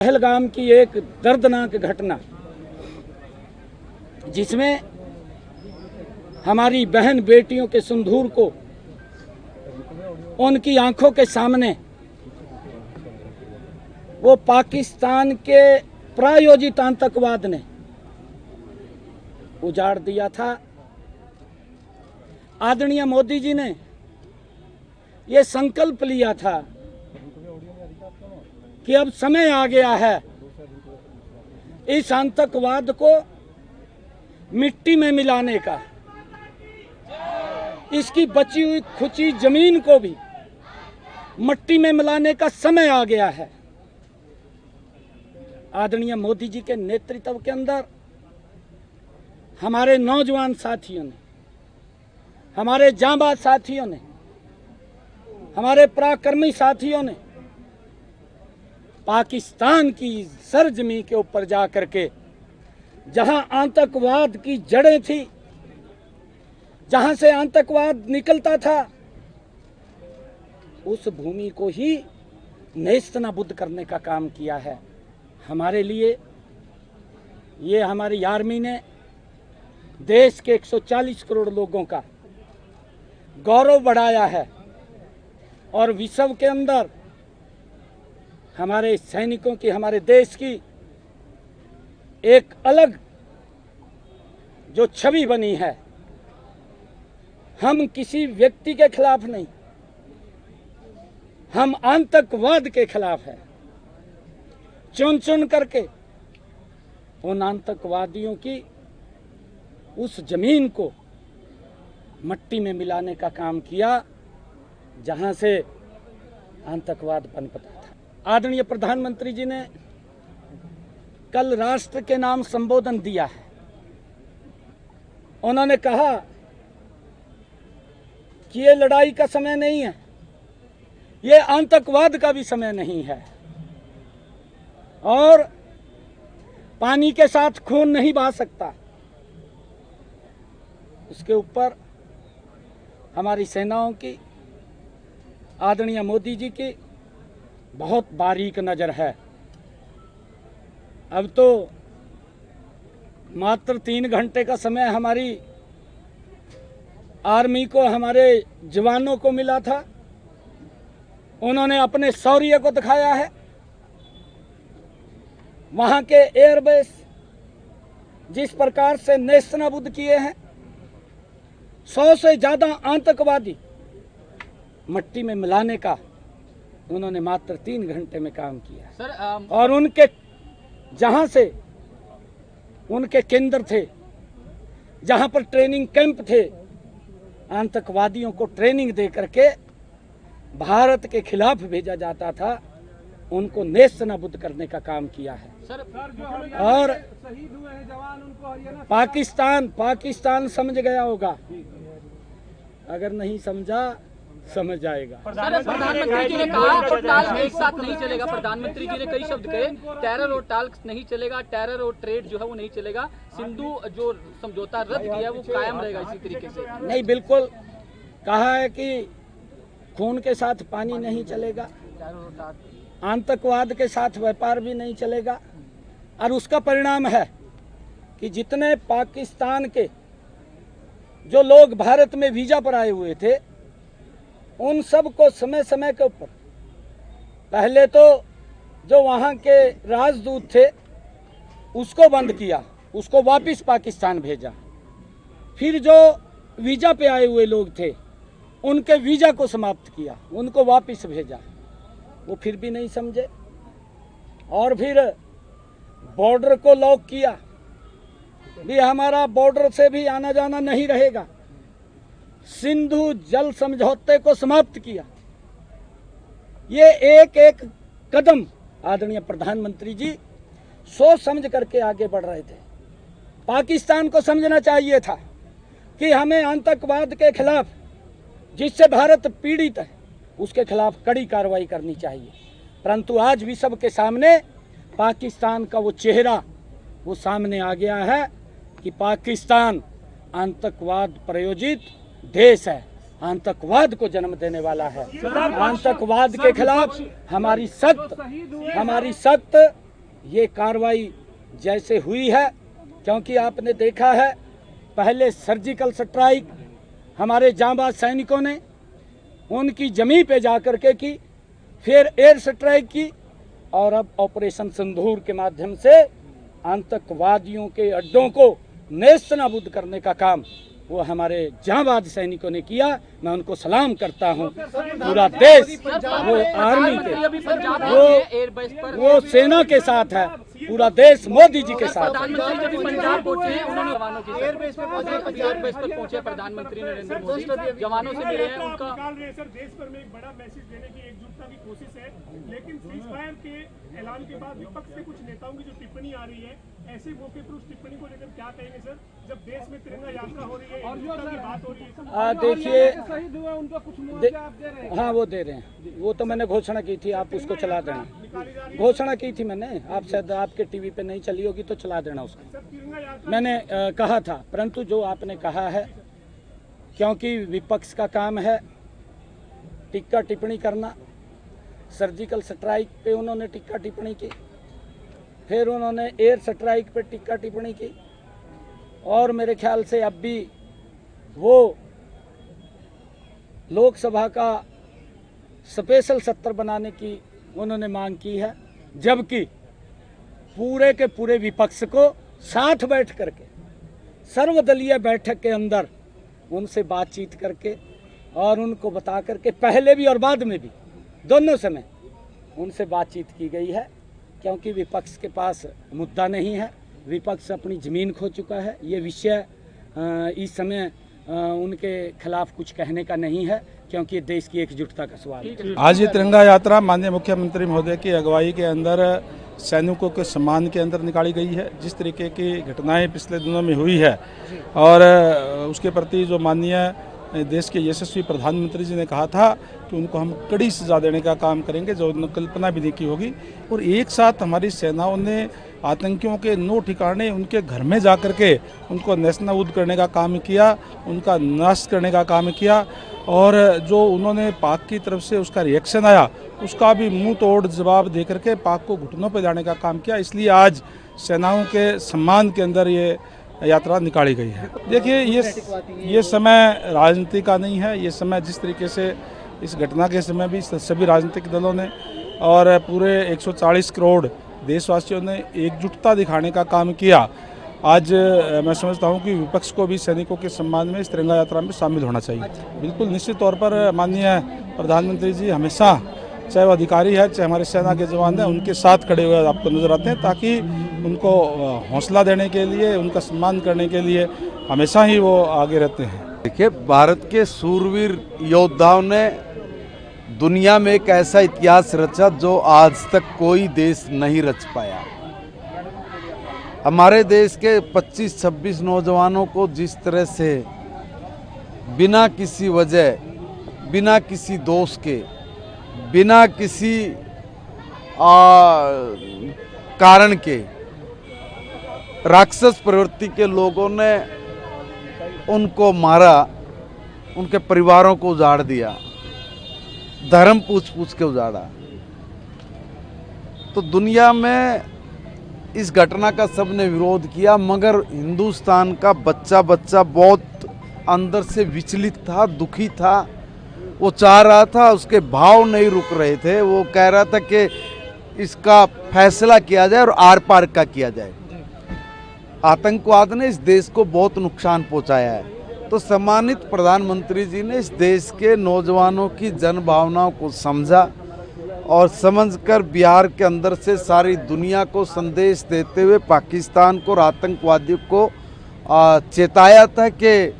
पहलगाम की एक दर्दनाक घटना जिसमें हमारी बहन बेटियों के सिंदूर को उनकी आंखों के सामने वो पाकिस्तान के प्रायोजित आतंकवाद ने उजाड़ दिया था। आदरणीय मोदी जी ने ये संकल्प लिया था कि अब समय आ गया है इस आतंकवाद को मिट्टी में मिलाने का, इसकी बची हुई खुची जमीन को भी मिट्टी में मिलाने का समय आ गया है। आदरणीय मोदी जी के नेतृत्व के अंदर हमारे नौजवान साथियों ने, हमारे जांबाज साथियों ने, हमारे पराक्रमी साथियों ने पाकिस्तान की सरजमी के ऊपर जा करके जहां आतंकवाद की जड़ें थी, जहां से आतंकवाद निकलता था, उस भूमि को ही नेस्तनाबूद करने का काम किया है। हमारे लिए ये हमारी आर्मी ने देश के 140 करोड़ लोगों का गौरव बढ़ाया है और विश्व के अंदर हमारे सैनिकों की, हमारे देश की एक अलग जो छवि बनी है। हम किसी व्यक्ति के खिलाफ नहीं, हम आतंकवाद के खिलाफ है। चुन चुन करके उन आतंकवादियों की उस जमीन को मिट्टी में मिलाने का काम किया जहां से आतंकवाद पनपता था। आदरणीय प्रधानमंत्री जी ने कल राष्ट्र के नाम संबोधन दिया है। उन्होंने कहा कि ये लड़ाई का समय नहीं है, ये आतंकवाद का भी समय नहीं है और पानी के साथ खून नहीं बहा सकता। उसके ऊपर हमारी सेनाओं की, आदरणीय मोदी जी की बहुत बारीक नज़र है। अब तो मात्र 3 घंटे का समय हमारी आर्मी को, हमारे जवानों को मिला था। उन्होंने अपने शौर्य को दिखाया है। वहां के एयरबेस जिस प्रकार से नेस्तनाबूद किए हैं, 100 से ज़्यादा आतंकवादी मिट्टी में मिलाने का उन्होंने मात्र 3 घंटे में काम किया सर। और उनके जहां से उनके केंद्र थे, जहां पर ट्रेनिंग कैंप थे, आतंकवादियों को ट्रेनिंग दे करके भारत के खिलाफ भेजा जाता था, उनको नेस्तनाबूद करने का काम किया है सर। और शहीद हुए हैं जवान, उनको पाकिस्तान समझ गया होगा, अगर नहीं समझा समझ जाएगा। प्रधानमंत्री जी ने कहा हड़ताल एक साथ नहीं चलेगा। प्रधानमंत्री जी ने कई शब्द कहे, टेरर और टाल्क नहीं चलेगा, टेरर और ट्रेड जो है वो नहीं चलेगा, सिंधु जो समझौता रद्द किया वो कायम रहेगा इसी तरीके से। नहीं, बिल्कुल कहा है कि खून के साथ पानी नहीं चलेगा, आतंकवाद के साथ व्यापार भी नहीं चलेगा। और उसका परिणाम है कि जितने पाकिस्तान के जो लोग भारत में वीजा पर आए हुए थे, उन सब को समय समय के ऊपर पहले तो जो वहाँ के राजदूत थे उसको बंद किया, उसको वापस पाकिस्तान भेजा। फिर जो वीजा पे आए हुए लोग थे उनके वीजा को समाप्त किया, उनको वापस भेजा। वो फिर भी नहीं समझे और फिर बॉर्डर को लॉक किया, भी हमारा बॉर्डर से भी आना जाना नहीं रहेगा। सिंधु जल समझौते को समाप्त किया। ये एक एक कदम आदरणीय प्रधानमंत्री जी सोच समझ करके आगे बढ़ रहे थे। पाकिस्तान को समझना चाहिए था कि हमें आतंकवाद के खिलाफ, जिससे भारत पीड़ित है, उसके खिलाफ कड़ी कार्रवाई करनी चाहिए। परंतु आज विश्व के सामने पाकिस्तान का वो चेहरा वो सामने आ गया है कि पाकिस्तान आतंकवाद प्रायोजित देश है, आतंकवाद को जन्म देने वाला है। आतंकवाद के खिलाफ हमारी सख्त ये कार्रवाई जैसे हुई है, क्योंकि आपने देखा है पहले सर्जिकल स्ट्राइक हमारे जांबाज सैनिकों ने उनकी जमीन पे जाकर के की, फिर एयर स्ट्राइक की, और अब ऑपरेशन सिंदूर के माध्यम से आतंकवादियों के अड्डों को नेस्तनाबूद करने का काम वो हमारे जांबाज सैनिकों ने किया। मैं उनको सलाम करता हूँ। पूरा देश वो आर्मी के वो सेना के साथ है, पूरा देश मोदी जी के साथ। प्रधानमंत्री जब भी पंजाब पहुंचे हैं, उन्होंने जवानों के एयरबेस पर पहुंचे प्रधानमंत्री नरेंद्र मोदी, जवानों से मिले हैं। उनका देश भर में एक बड़ा मैसेज देने की एकजुटता की कोशिश है, लेकिन सीजफायर के ऐलान के बाद विपक्ष से कुछ नेताओं की जो टिप्पणी आ रही है, ऐसे मौके पर उस टिप्पणी को लेकर क्या कहेंगे सर, जब देश में तिरंगा यात्रा हो रही है, एकजुटता की बात हो रही है? देखिए, शहीद हुआ उनका कुछ मुआवजा आप दे रहे हैं? हाँ वो दे रहे हैं, वो तो मैंने घोषणा की थी, आप उसको चला देना। घोषणा की थी मैंने, आप शायद आपके टीवी पे नहीं चली होगी तो चला देना उसको। मैंने कहा था, परंतु जो आपने कहा है, क्योंकि विपक्ष का काम है टिक्का टिप्पणी करना, सर्जिकल स्ट्राइक पे उन्होंने टिक्का टिप्पणी की, फिर उन्होंने एयर स्ट्राइक पे टिक्का टिप्पणी की, और मेरे ख्याल से अब भी वो लोकसभा का स्पेशल सत्र बनाने की उन्होंने मांग की है, जबकि पूरे के पूरे विपक्ष को साथ बैठ करके सर्वदलीय बैठक के अंदर उनसे बातचीत करके और उनको बता करके पहले भी और बाद में भी दोनों समय उनसे बातचीत की गई है, क्योंकि विपक्ष के पास मुद्दा नहीं है, विपक्ष अपनी ज़मीन खो चुका है। ये विषय इस समय उनके खिलाफ कुछ कहने का नहीं है, क्योंकि ये देश की एकजुटता का सवाल है। आज ये तिरंगा यात्रा माननीय मुख्यमंत्री महोदय की अगुवाई के अंदर सैनिकों के सम्मान के अंदर निकाली गई है। जिस तरीके की घटनाएं पिछले दिनों में हुई है और उसके प्रति जो माननीय देश के यशस्वी प्रधानमंत्री जी ने कहा था कि उनको हम कड़ी सजा देने का काम करेंगे, जो उन्होंने कल्पना भी नहीं की होगी। और एक साथ हमारी सेनाओं ने आतंकियों के 9 ठिकाने उनके घर में जा कर के उनको नेस्तनाबूद करने का काम किया, उनका नाश करने का काम किया, और जो उन्होंने पाक की तरफ से उसका रिएक्शन आया उसका भी मुंह तोड़ जवाब दे करके पाक को घुटनों पर जाने का काम किया। इसलिए आज सेनाओं के सम्मान के अंदर ये यात्रा निकाली गई है। देखिए, ये समय राजनीति का नहीं है। ये समय जिस तरीके से इस घटना के समय भी सभी राजनीतिक दलों ने और पूरे 140 करोड़ देशवासियों ने एकजुटता दिखाने का काम किया। आज मैं समझता हूं कि विपक्ष को भी सैनिकों के सम्मान में इस तिरंगा यात्रा में शामिल होना चाहिए। बिल्कुल निश्चित तौर पर माननीय प्रधानमंत्री जी हमेशा, चाहे वो अधिकारी है चाहे हमारे सेना के जवान हैं, उनके साथ खड़े हुए आपको नजर आते हैं, ताकि उनको हौसला देने के लिए, उनका सम्मान करने के लिए हमेशा ही वो आगे रहते हैं। देखिए, भारत के सूरवीर योद्धाओं ने दुनिया में एक ऐसा इतिहास रचा जो आज तक कोई देश नहीं रच पाया। हमारे देश के 25-26 नौजवानों को जिस तरह से बिना किसी वजह, बिना किसी दोष के, बिना किसी कारण के राक्षस प्रवृत्ति के लोगों ने उनको मारा, उनके परिवारों को उजाड़ दिया, धर्म पूछ के उजाड़ा, तो दुनिया में इस घटना का सबने विरोध किया। मगर हिंदुस्तान का बच्चा बहुत अंदर से विचलित था, दुखी था। वो चाह रहा था, उसके भाव नहीं रुक रहे थे। वो कह रहा था कि इसका फैसला किया जाए और आर पार का किया जाए। आतंकवाद ने इस देश को बहुत नुकसान पहुंचाया है, तो सम्मानित प्रधानमंत्री जी ने इस देश के नौजवानों की जन भावनाओं को समझा और समझकर बिहार के अंदर से सारी दुनिया को संदेश देते हुए पाकिस्तान को और आतंकवादियों को चेताया था कि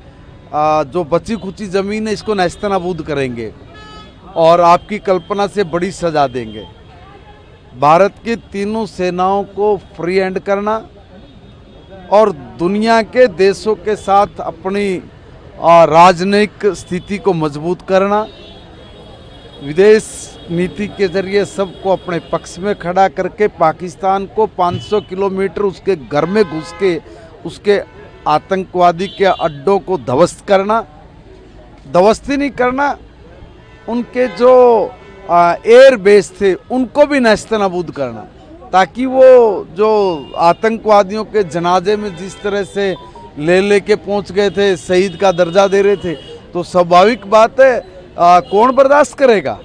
जो बची खुची ज़मीन है इसको नेस्तनाबूद करेंगे और आपकी कल्पना से बड़ी सजा देंगे। भारत की तीनों सेनाओं को फ्री हैंड करना और दुनिया के देशों के साथ अपनी राजनयिक स्थिति को मजबूत करना, विदेश नीति के जरिए सबको अपने पक्ष में खड़ा करके पाकिस्तान को 500 किलोमीटर उसके घर में घुस के उसके आतंकवादी के अड्डों को ध्वस्त करना, ध्वस्त ही नहीं करना, उनके जो एयर बेस थे उनको भी नेस्तनाबूद करना। ताकि वो जो आतंकवादियों के जनाजे में जिस तरह से ले के पहुंच गए थे, शहीद का दर्जा दे रहे थे, तो स्वाभाविक बात है कौन बर्दाश्त करेगा,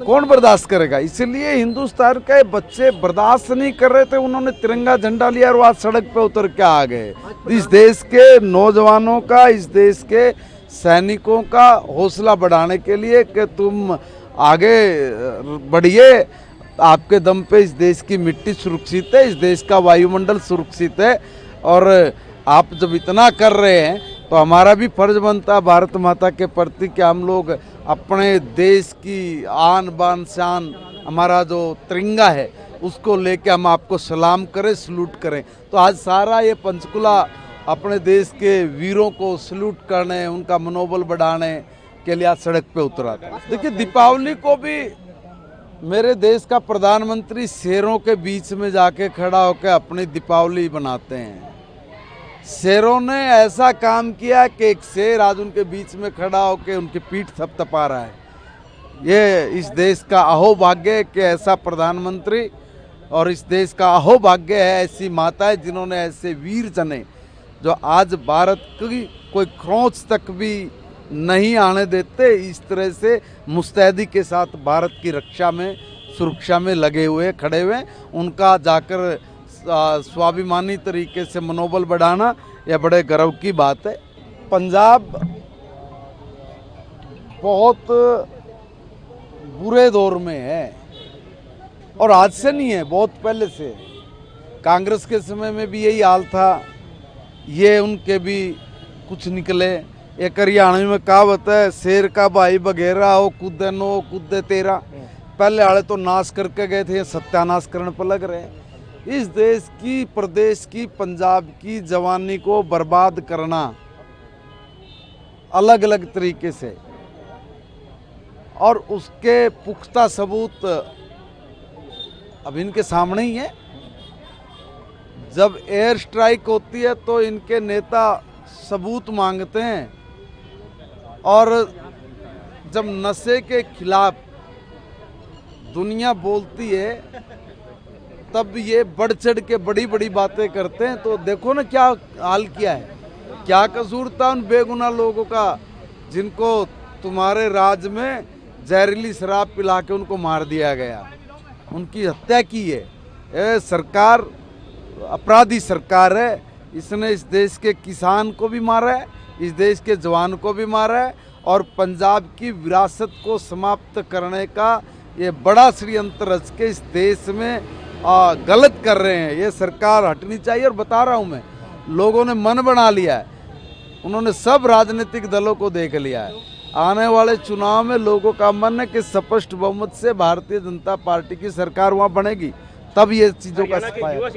कौन बर्दाश्त करेगा। इसलिए हिंदुस्तान के बच्चे बर्दाश्त नहीं कर रहे थे, उन्होंने तिरंगा झंडा लिया और आज सड़क पे उतर के आ गए। इस देश के नौजवानों का, इस देश के सैनिकों का हौसला बढ़ाने के लिए कि तुम आगे बढ़िए, आपके दम पे इस देश की मिट्टी सुरक्षित है, इस देश का वायुमंडल सुरक्षित है। और आप जब इतना कर रहे हैं तो हमारा भी फर्ज बनता है भारत माता के प्रति कि हम लोग अपने देश की आन बान शान, हमारा जो तिरंगा है उसको लेके हम आपको सलाम करें, सलूट करें। तो आज सारा ये पंचकुला अपने देश के वीरों को सलूट करने, उनका मनोबल बढ़ाने के लिए आज सड़क पे उतरा था। देखिए, दीपावली को भी मेरे देश का प्रधानमंत्री शेरों के बीच में जाके खड़ा होकर अपनी दीपावली बनाते हैं। शेरों ने ऐसा काम किया कि एक शेर आज उनके बीच में खड़ा होकर उनकी पीठ थपथपा रहा है। ये इस देश का अहोभाग्य है कि ऐसा प्रधानमंत्री, और इस देश का अहोभाग्य है ऐसी माताएं जिन्होंने ऐसे वीर जने जो आज भारत की कोई खरोंच तक भी नहीं आने देते, इस तरह से मुस्तैदी के साथ भारत की रक्षा में, सुरक्षा में लगे हुए, खड़े हुए। उनका जाकर स्वाभिमानी तरीके से मनोबल बढ़ाना यह बड़े गर्व की बात है। पंजाब बहुत बुरे दौर में है और आज से नहीं है, बहुत पहले से। कांग्रेस के समय में भी यही हाल था, ये उनके भी कुछ निकले। एक हरियाणा में कहावत है, शेर का भाई बघेरा हो कूदे नो कूदे तेरा। पहले वाले तो नाश करके गए थे, सत्यानाश करने पर लग रहे हैं। इस देश की, प्रदेश की, पंजाब की जवानी को बर्बाद करना अलग अलग तरीके से, और उसके पुख्ता सबूत अब इनके सामने ही है। जब एयर स्ट्राइक होती है तो इनके नेता सबूत मांगते हैं, और जब नशे के खिलाफ दुनिया बोलती है तब ये बढ़ चढ़ के बड़ी बड़ी बातें करते हैं। तो देखो ना क्या हाल किया है, क्या कसूर था उन बेगुनाह लोगों का जिनको तुम्हारे राज में जहरीली शराब पिला के उनको मार दिया गया, उनकी हत्या की है। ये सरकार अपराधी सरकार है, इसने इस देश के किसान को भी मारा है, इस देश के जवान को भी मारा है, और पंजाब की विरासत को समाप्त करने का ये बड़ा षड्यंत्र रच के इस देश में गलत कर रहे हैं। ये सरकार हटनी चाहिए। और बता रहा हूँ मैं, लोगों ने मन बना लिया है, उन्होंने सब राजनीतिक दलों को देख लिया है। आने वाले चुनाव में लोगों का मन है कि स्पष्ट बहुमत से भारतीय जनता पार्टी की सरकार वहाँ बनेगी, तब ये चीज़ों का सफाया